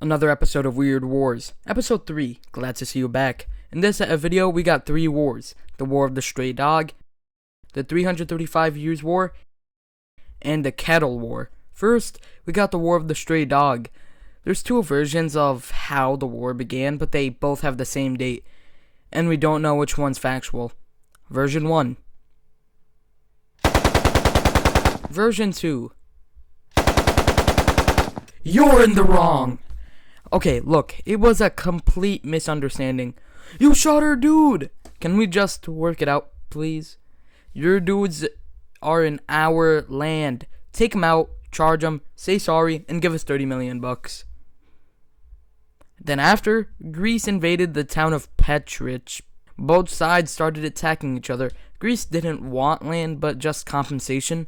Another episode of Weird Wars. Episode 3. Glad to see you back. In this video, we got 3 wars. The War of the Stray Dog, the 335 Years War, and the Kettle War. First, we got the War of the Stray Dog. There's 2 versions of how the war began, but they both have the same date, and we don't know which one's factual. Version 1. Version 2. You're in the wrong! Okay, look, it was a complete misunderstanding. You shot our dude! Can we just work it out, please? Your dudes are in our land. Take them out, charge them, say sorry, and give us 30 million bucks. Then after, Greece invaded the town of Petrich. Both sides started attacking each other. Greece didn't want land, but just compensation,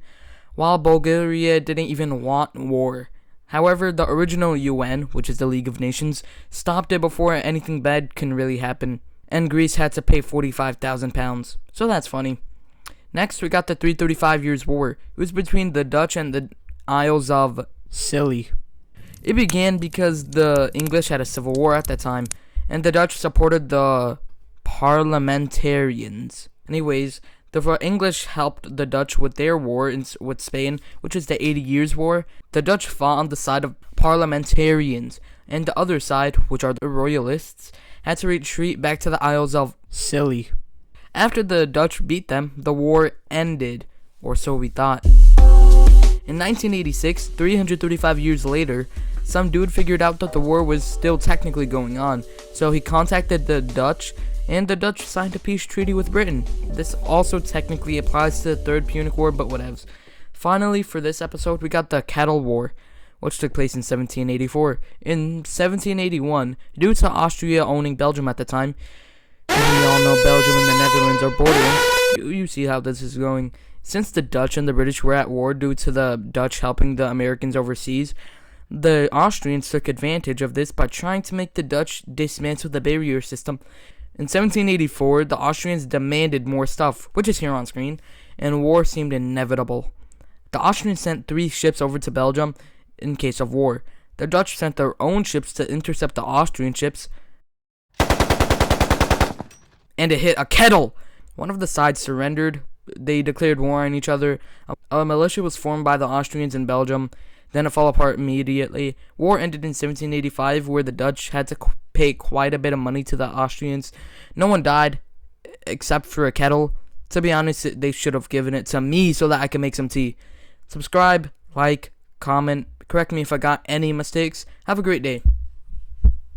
while Bulgaria didn't even want war. However, the original UN, which is the League of Nations, stopped it before anything bad can really happen, and Greece had to pay £45,000. So that's funny. Next, we got the 335 Years War. It was between the Dutch and the Isles of Scilly. It began because the English had a civil war at that time, and the Dutch supported the parliamentarians. Anyways, the English helped the Dutch with their war with Spain, which is the 80 Years' War. The Dutch fought on the side of parliamentarians, and the other side, which are the royalists, had to retreat back to the Isles of Scilly. After the Dutch beat them, the war ended, or so we thought. In 1986, 335 years later, some dude figured out that the war was still technically going on, so he contacted the Dutch, and the Dutch signed a peace treaty with Britain. This also technically applies to the Third Punic War, but whatevs. Finally, for this episode, we got the Kettle War, which took place in 1784. In 1781, due to Austria owning Belgium at the time, and we all know Belgium and the Netherlands are bordering, you see how this is going. Since the Dutch and the British were at war due to the Dutch helping the Americans overseas, the Austrians took advantage of this by trying to make the Dutch dismantle the barrier system. In 1784, the Austrians demanded more stuff, which is here on screen, and war seemed inevitable. The Austrians sent 3 ships over to Belgium in case of war. The Dutch sent their own ships to intercept the Austrian ships, and it hit a kettle. One of the sides surrendered. They declared war on each other. A militia was formed by the Austrians in Belgium. Then it fell apart immediately. War ended in 1785, where the Dutch had to pay quite a bit of money to the Austrians. No one died, except for a kettle. To be honest, they should have given it to me so that I could make some tea. Subscribe, like, comment, correct me if I got any mistakes. Have a great day.